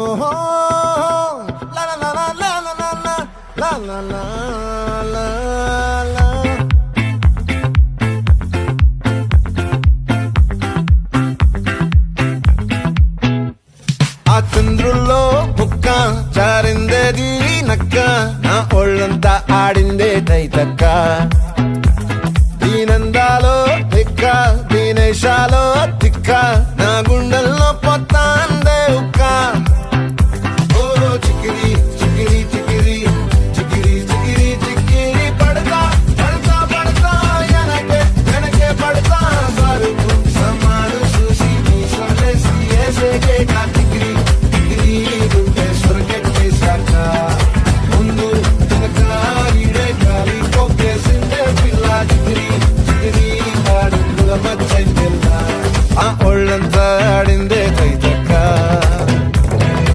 ఓహో లా లా లా లా లా లా లా లా లా లా లా. ఆ చంద్రుల్లో బుక్క జారిందేది నక్క, నా ఒళ్ళంతా ఆడిందే తైతక్క. దీనందాలో తిక్క, దీనేశాలో తిక్క,